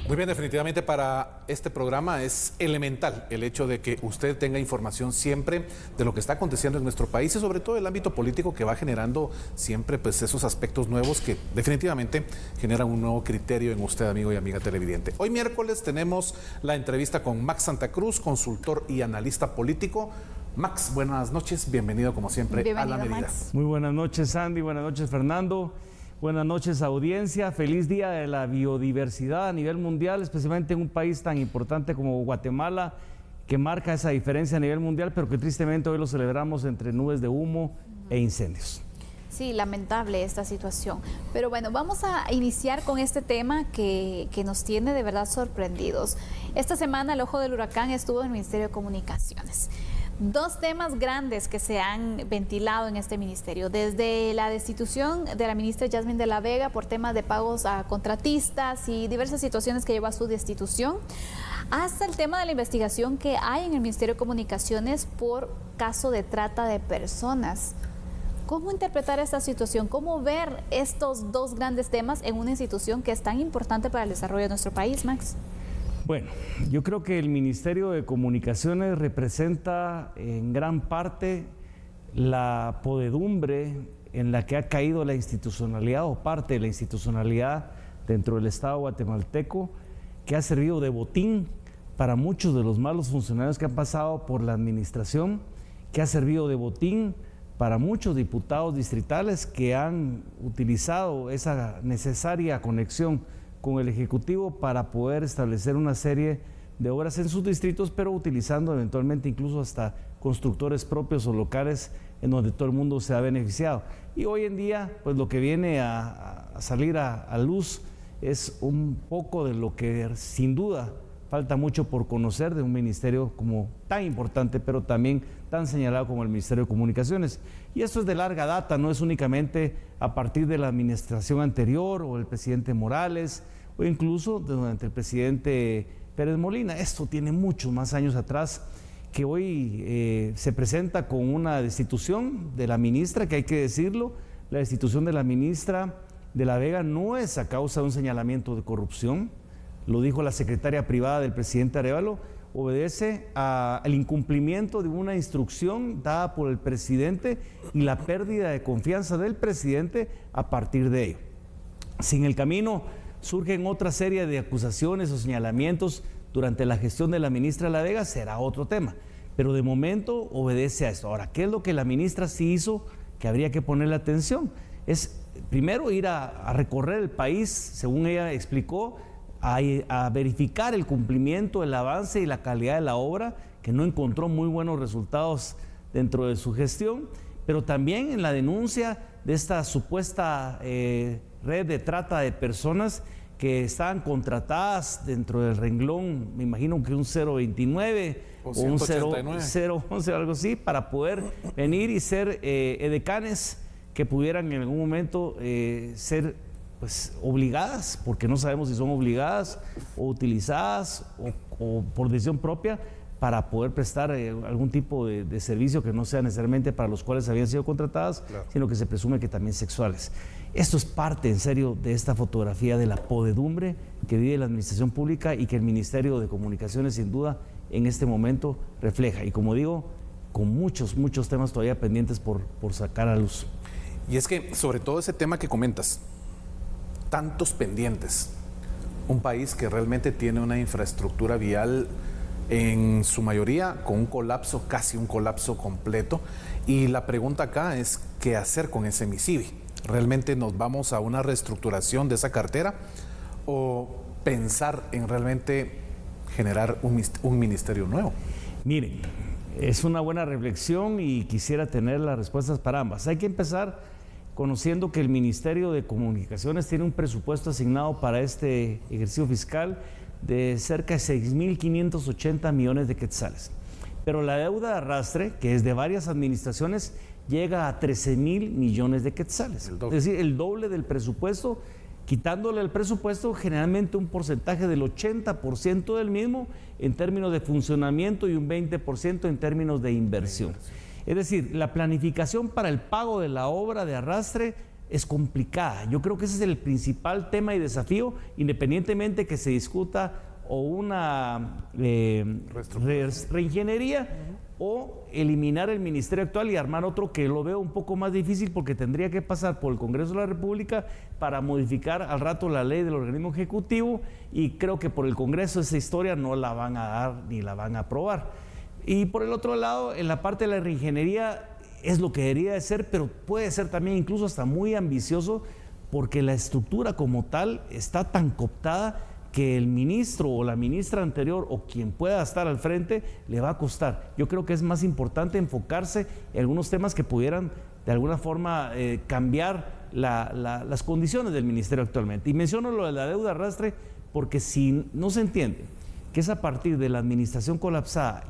Muy bien, definitivamente para este programa es elemental el hecho de que usted tenga información siempre de lo que está aconteciendo en nuestro país y sobre todo el ámbito político que va generando siempre pues esos aspectos nuevos que definitivamente generan un nuevo criterio en usted, amigo y amiga televidente. Hoy miércoles tenemos la entrevista con Max Santa Cruz, consultor y analista político. Max, buenas noches, bienvenido como siempre Bienvenido, a La Medida. Max. Muy buenas noches, Sandy, buenas noches, Fernando. Buenas noches, audiencia. Feliz Día de la Biodiversidad a nivel mundial, especialmente en un país tan importante como Guatemala, que marca esa diferencia a nivel mundial, pero que tristemente hoy lo celebramos entre nubes de humo e incendios. Sí, lamentable esta situación. Pero bueno, vamos a iniciar con este tema que nos tiene de verdad sorprendidos. Esta semana el ojo del huracán estuvo en el Ministerio de Comunicaciones. Dos temas grandes que se han ventilado en este ministerio, desde la destitución de la ministra Yasmín de la Vega por temas de pagos a contratistas y diversas situaciones que llevó a su destitución, hasta el tema de la investigación que hay en el Ministerio de Comunicaciones por caso de trata de personas. ¿Cómo interpretar esta situación? ¿Cómo ver estos dos grandes temas en una institución que es tan importante para el desarrollo de nuestro país, Max? Bueno, yo creo que el Ministerio de Comunicaciones representa en gran parte la podedumbre en la que ha caído la institucionalidad o parte de la institucionalidad dentro del Estado guatemalteco, que ha servido de botín para muchos de los malos funcionarios que han pasado por la administración, que ha servido de botín para muchos diputados distritales que han utilizado esa necesaria conexión con el Ejecutivo para poder establecer una serie de obras en sus distritos, pero utilizando eventualmente incluso hasta constructores propios o locales en donde todo el mundo se ha beneficiado. Y hoy en día, pues lo que viene a salir a luz es un poco de lo que sin duda falta mucho por conocer de un ministerio como tan importante, pero también tan señalado como el Ministerio de Comunicaciones. Y esto es de larga data, no es únicamente a partir de la administración anterior o el presidente Morales o incluso durante el presidente Pérez Molina. Esto tiene muchos más años atrás, que hoy se presenta con una destitución de la ministra, que hay que decirlo, la destitución de la ministra de la Vega no es a causa de un señalamiento de corrupción, lo dijo la secretaria privada del presidente Arévalo, obedece al incumplimiento de una instrucción dada por el presidente y la pérdida de confianza del presidente a partir de ello. Si en el camino surgen otra serie de acusaciones o señalamientos durante la gestión de la ministra de la Vega, será otro tema, pero de momento obedece a esto. Ahora, ¿qué es lo que la ministra sí hizo que habría que ponerle atención? Es primero ir a recorrer el país, según ella explicó, a verificar el cumplimiento, el avance y la calidad de la obra, que no encontró muy buenos resultados dentro de su gestión, pero también en la denuncia de esta supuesta red de trata de personas que estaban contratadas dentro del renglón, me imagino que un 029 o un 011 o algo así, para poder venir y ser edecanes que pudieran en algún momento ser pues obligadas, porque no sabemos si son obligadas o utilizadas o por decisión propia para poder prestar algún tipo de servicio que no sea necesariamente para los cuales habían sido contratadas, claro, sino que se presume que también sexuales. Esto es parte, en serio, de esta fotografía de la podedumbre que vive la administración pública y que el Ministerio de Comunicaciones, sin duda, en este momento refleja. Y como digo, con muchos temas todavía pendientes por sacar a luz. Y es que, sobre todo ese tema que comentas, tantos pendientes, un país que realmente tiene una infraestructura vial en su mayoría con un colapso, casi un colapso completo, y la pregunta acá es ¿qué hacer con ese MISIBI? ¿Realmente nos vamos a una reestructuración de esa cartera o pensar en realmente generar un ministerio nuevo? Miren, es una buena reflexión y quisiera tener las respuestas para ambas. Hay que empezar conociendo que el Ministerio de Comunicaciones tiene un presupuesto asignado para este ejercicio fiscal de cerca de 6.580 millones de quetzales. Pero la deuda de arrastre, que es de varias administraciones, llega a 13.000 millones de quetzales. Es decir, el doble del presupuesto, quitándole el presupuesto generalmente un porcentaje del 80% del mismo en términos de funcionamiento y un 20% en términos de inversión. Es decir, la planificación para el pago de la obra de arrastre es complicada. Yo creo que ese es el principal tema y desafío, independientemente que se discuta o una reingeniería o eliminar el ministerio actual y armar otro, que lo veo un poco más difícil porque tendría que pasar por el Congreso de la República para modificar al rato la ley del organismo ejecutivo, y creo que por el Congreso esa historia no la van a dar ni la van a aprobar. Y por el otro lado, en la parte de la reingeniería es lo que debería de ser, pero puede ser también incluso hasta muy ambicioso, porque la estructura como tal está tan cooptada que el ministro o la ministra anterior o quien pueda estar al frente le va a costar. Yo creo que es más importante enfocarse en algunos temas que pudieran de alguna forma cambiar las condiciones del ministerio actualmente. Y menciono lo de la deuda arrastre porque si no se entiende que es a partir de la administración colapsada,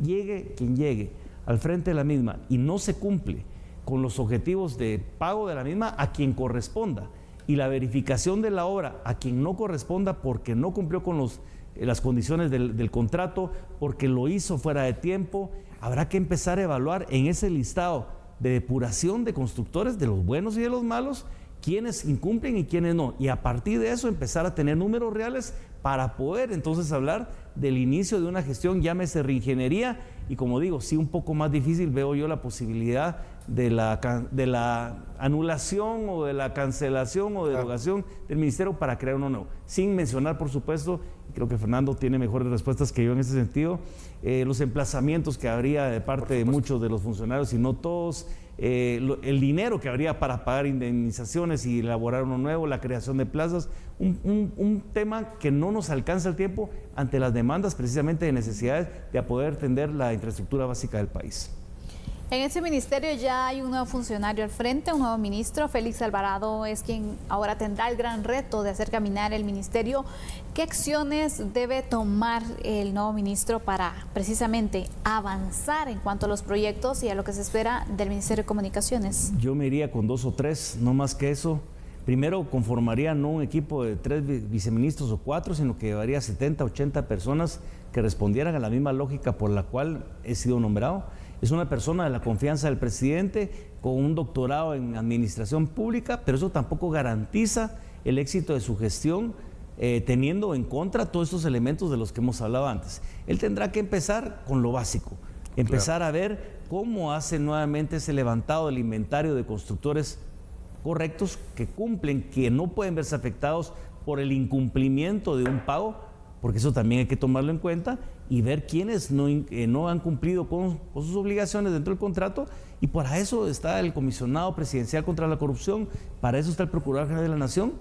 llegue quien llegue al frente de la misma y no se cumple con los objetivos de pago de la misma a quien corresponda, y la verificación de la obra a quien no corresponda porque no cumplió con las condiciones del contrato, porque lo hizo fuera de tiempo, habrá que empezar a evaluar en ese listado de depuración de constructores, de los buenos y de los malos, quiénes incumplen y quiénes no, y a partir de eso empezar a tener números reales para poder entonces hablar del inicio de una gestión, llámese reingeniería, y como digo, sí un poco más difícil veo yo la posibilidad de la anulación o de la cancelación o derogación del ministerio para crear uno nuevo, sin mencionar, por supuesto, creo que Fernando tiene mejores respuestas que yo en ese sentido, los emplazamientos que habría de parte de muchos de los funcionarios y no todos, el dinero que habría para pagar indemnizaciones y elaborar uno nuevo, la creación de plazas, un tema que no nos alcanza el tiempo ante las demandas precisamente de necesidades de poder atender la infraestructura básica del país. En ese ministerio ya hay un nuevo funcionario al frente, un nuevo ministro. Félix Alvarado es quien ahora tendrá el gran reto de hacer caminar el ministerio. ¿Qué acciones debe tomar el nuevo ministro para precisamente avanzar en cuanto a los proyectos y a lo que se espera del Ministerio de Comunicaciones? Yo me iría con 2 o 3, no más que eso. Primero, conformaría no un equipo de 3 viceministros o 4, sino que llevaría 70, 80 personas que respondieran a la misma lógica por la cual he sido nombrado. Es una persona de la confianza del presidente con un doctorado en administración pública, pero eso tampoco garantiza el éxito de su gestión, teniendo en contra todos estos elementos de los que hemos hablado antes. Él tendrá que empezar con lo básico, empezar a ver cómo hace nuevamente ese levantado del inventario de constructores correctos que cumplen, que no pueden verse afectados por el incumplimiento de un pago, porque eso también hay que tomarlo en cuenta, y ver quiénes no han cumplido con sus obligaciones dentro del contrato, y para eso está el comisionado presidencial contra la corrupción, para eso está el Procurador General de la Nación,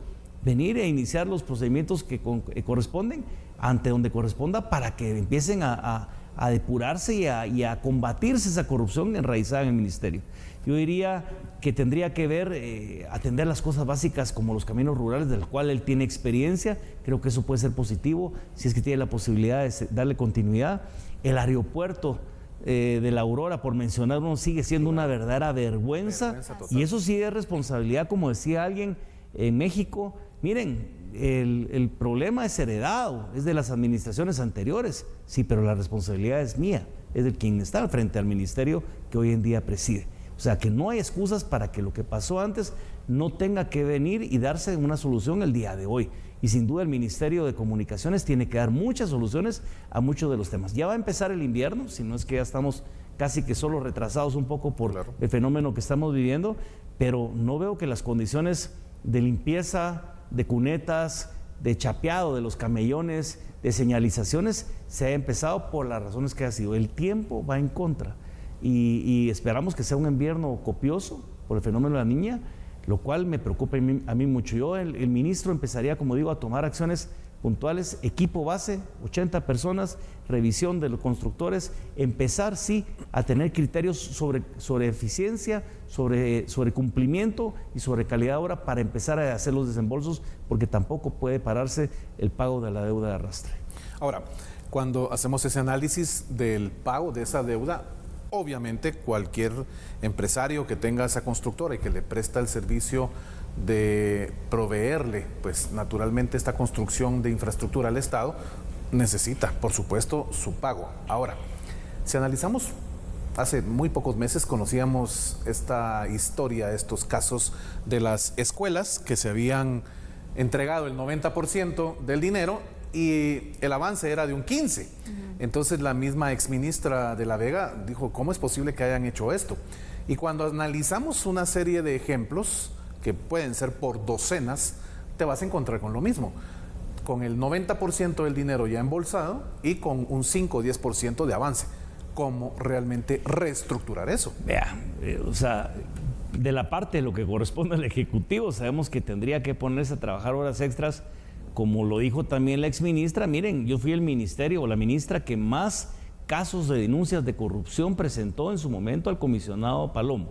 venir e iniciar los procedimientos que corresponden ante donde corresponda para que empiecen a depurarse y a combatirse esa corrupción enraizada en el ministerio. Yo diría que tendría que ver, atender las cosas básicas como los caminos rurales, del cual él tiene experiencia. Creo que eso puede ser positivo, si es que tiene la posibilidad de darle continuidad. El aeropuerto de la Aurora, por mencionar uno, sigue siendo una verdadera vergüenza y eso sí es responsabilidad, como decía alguien en México. Miren, el problema es heredado, es de las administraciones anteriores, sí, pero la responsabilidad es mía, es de quien está al frente al ministerio que hoy en día preside. O sea, que no hay excusas para que lo que pasó antes no tenga que venir y darse una solución el día de hoy. Y sin duda el Ministerio de Comunicaciones tiene que dar muchas soluciones a muchos de los temas. Ya va a empezar el invierno, si no es que ya estamos casi que solo retrasados un poco por el fenómeno que estamos viviendo, pero no veo que las condiciones de limpieza, de cunetas, de chapeado de los camellones, de señalizaciones, se haya empezado por las razones que ha sido. El tiempo va en contra. Y esperamos que sea un invierno copioso por el fenómeno de la niña, lo cual me preocupa a mí mucho. Yo, el ministro, empezaría, como digo, a tomar acciones puntuales, equipo base, 80 personas, revisión de los constructores, empezar, sí, a tener criterios sobre eficiencia, sobre cumplimiento y sobre calidad de obra para empezar a hacer los desembolsos, porque tampoco puede pararse el pago de la deuda de arrastre. Ahora, cuando hacemos ese análisis del pago de esa deuda, obviamente cualquier empresario que tenga esa constructora y que le presta el servicio de proveerle, pues naturalmente, esta construcción de infraestructura al Estado, necesita, por supuesto, su pago. Ahora, si analizamos hace muy pocos meses conocíamos esta historia, estos casos de las escuelas que se habían entregado el 90% del dinero y el avance era de un 15%. Entonces la misma exministra de la Vega dijo, ¿cómo es posible que hayan hecho esto? Y cuando analizamos una serie de ejemplos, que pueden ser por docenas, te vas a encontrar con lo mismo. Con el 90% del dinero ya embolsado y con un 5 o 10% de avance. ¿Cómo realmente reestructurar eso? Vea, o sea, de la parte de lo que corresponde al Ejecutivo, sabemos que tendría que ponerse a trabajar horas extras, como lo dijo también la exministra. Miren, yo fui el ministerio o la ministra que más casos de denuncias de corrupción presentó en su momento al comisionado Palomo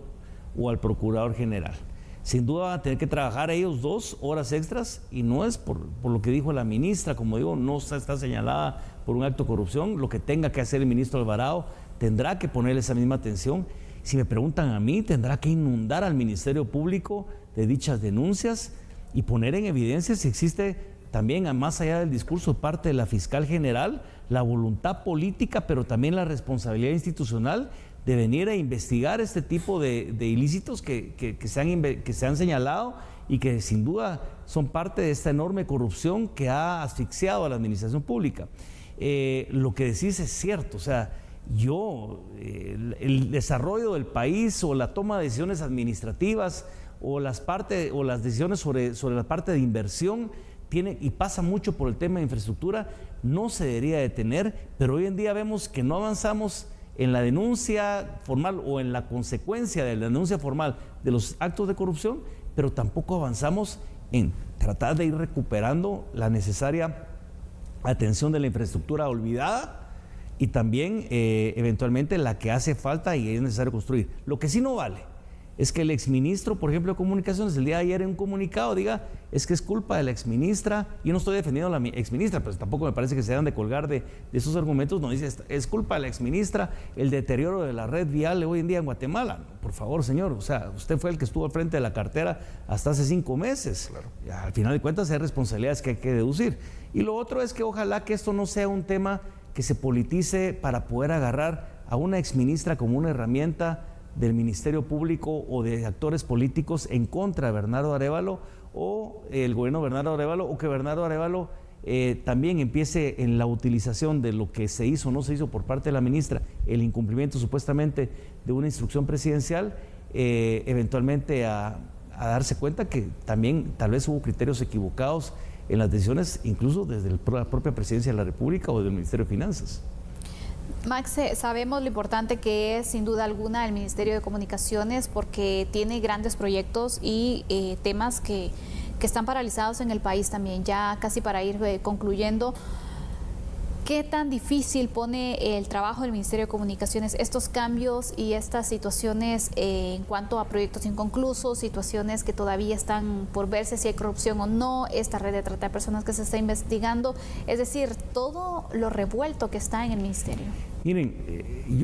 o al procurador general. Sin duda van a tener que trabajar ellos 2 horas extras y no es por lo que dijo la ministra, como digo, no está señalada por un acto de corrupción. Lo que tenga que hacer el ministro Alvarado tendrá que ponerle esa misma atención. Si me preguntan a mí, tendrá que inundar al Ministerio Público de dichas denuncias y poner en evidencia si existe también, más allá del discurso, parte de la fiscal general, la voluntad política, pero también la responsabilidad institucional de venir a investigar este tipo de ilícitos que se han señalado y que sin duda son parte de esta enorme corrupción que ha asfixiado a la administración pública. Lo que decís es cierto, o sea, el desarrollo del país o la toma de decisiones administrativas o las decisiones sobre la parte de inversión y pasa mucho por el tema de infraestructura, no se debería detener, pero hoy en día vemos que no avanzamos en la denuncia formal o en la consecuencia de la denuncia formal de los actos de corrupción, pero tampoco avanzamos en tratar de ir recuperando la necesaria atención de la infraestructura olvidada y también eventualmente la que hace falta y es necesario construir. Lo que sí no vale es que el exministro, por ejemplo, de Comunicaciones, el día de ayer en un comunicado diga, es que es culpa de la exministra. Yo no estoy defendiendo a la exministra, pero tampoco me parece que se deben de colgar de esos argumentos. No dice, es culpa de la exministra el deterioro de la red vial hoy en día en Guatemala. Por favor, señor, o sea, usted fue el que estuvo al frente de la cartera hasta hace 5 meses. Claro. Al final de cuentas hay responsabilidades que hay que deducir. Y lo otro es que ojalá que esto no sea un tema que se politice para poder agarrar a una exministra como una herramienta del Ministerio Público o de actores políticos en contra de Bernardo Arévalo o el gobierno de Bernardo Arévalo, o que Bernardo Arévalo también empiece en la utilización de lo que se hizo o no se hizo por parte de la ministra, el incumplimiento supuestamente de una instrucción presidencial, eventualmente a darse cuenta que también tal vez hubo criterios equivocados en las decisiones, incluso desde la propia Presidencia de la República o del Ministerio de Finanzas. Max, sabemos lo importante que es sin duda alguna el Ministerio de Comunicaciones porque tiene grandes proyectos y temas que están paralizados en el país también. Ya casi para ir concluyendo, ¿qué tan difícil pone el trabajo del Ministerio de Comunicaciones estos cambios y estas situaciones en cuanto a proyectos inconclusos, situaciones que todavía están por verse si hay corrupción o no, esta red de trata de personas que se está investigando, es decir, todo lo revuelto que está en el Ministerio? Miren,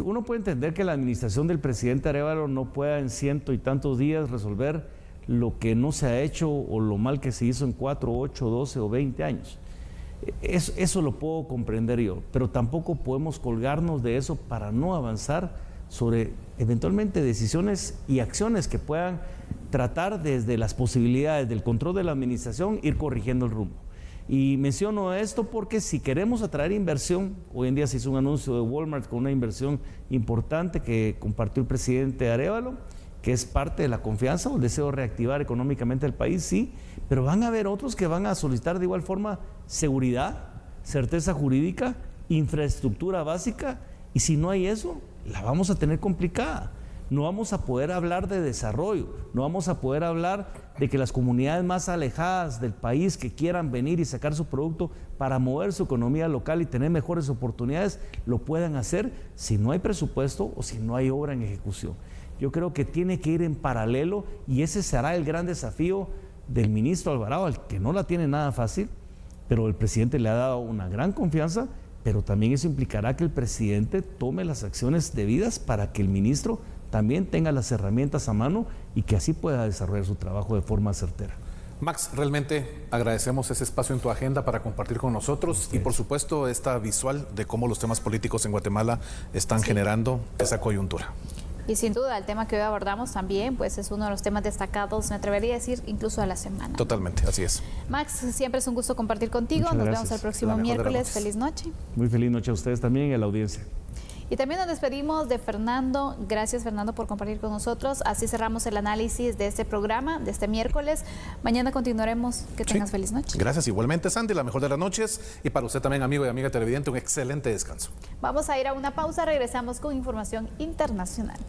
uno puede entender que la administración del presidente Arévalo no pueda en 100 y tantos días resolver lo que no se ha hecho o lo mal que se hizo en 4, 8, 12 o 20 años. Eso lo puedo comprender yo, pero tampoco podemos colgarnos de eso para no avanzar sobre eventualmente decisiones y acciones que puedan tratar desde las posibilidades del control de la administración ir corrigiendo el rumbo. Y menciono esto porque si queremos atraer inversión, hoy en día se hizo un anuncio de Walmart con una inversión importante que compartió el presidente Arévalo, que es parte de la confianza o el deseo de reactivar económicamente el país, sí, pero van a haber otros que van a solicitar de igual forma seguridad, certeza jurídica, infraestructura básica, y si no hay eso, la vamos a tener complicada. No vamos a poder hablar de desarrollo, no vamos a poder hablar de que las comunidades más alejadas del país que quieran venir y sacar su producto para mover su economía local y tener mejores oportunidades, lo puedan hacer si no hay presupuesto o si no hay obra en ejecución. Yo creo que tiene que ir en paralelo y ese será el gran desafío del ministro Alvarado, al que no la tiene nada fácil, pero el presidente le ha dado una gran confianza, pero también eso implicará que el presidente tome las acciones debidas para que el ministro también tenga las herramientas a mano y que así pueda desarrollar su trabajo de forma certera. Max, realmente agradecemos ese espacio en tu agenda para compartir con nosotros y por supuesto esta visual de cómo los temas políticos en Guatemala están generando esa coyuntura. Y sin duda el tema que hoy abordamos también pues es uno de los temas destacados, me atrevería a decir, incluso de la semana. Totalmente, así es. Max, siempre es un gusto compartir contigo. Muchas Nos gracias. vemos el próximo miércoles. Feliz noche. Muy feliz noche a ustedes también y a la audiencia. Y también nos despedimos de Fernando. Gracias, Fernando, por compartir con nosotros. Así cerramos el análisis de este programa, de este miércoles. Mañana continuaremos. Que tengas feliz noche. Gracias, igualmente, Sandy, la mejor de las noches. Y para usted también, amigo y amiga televidente, un excelente descanso. Vamos a ir a una pausa. Regresamos con información internacional.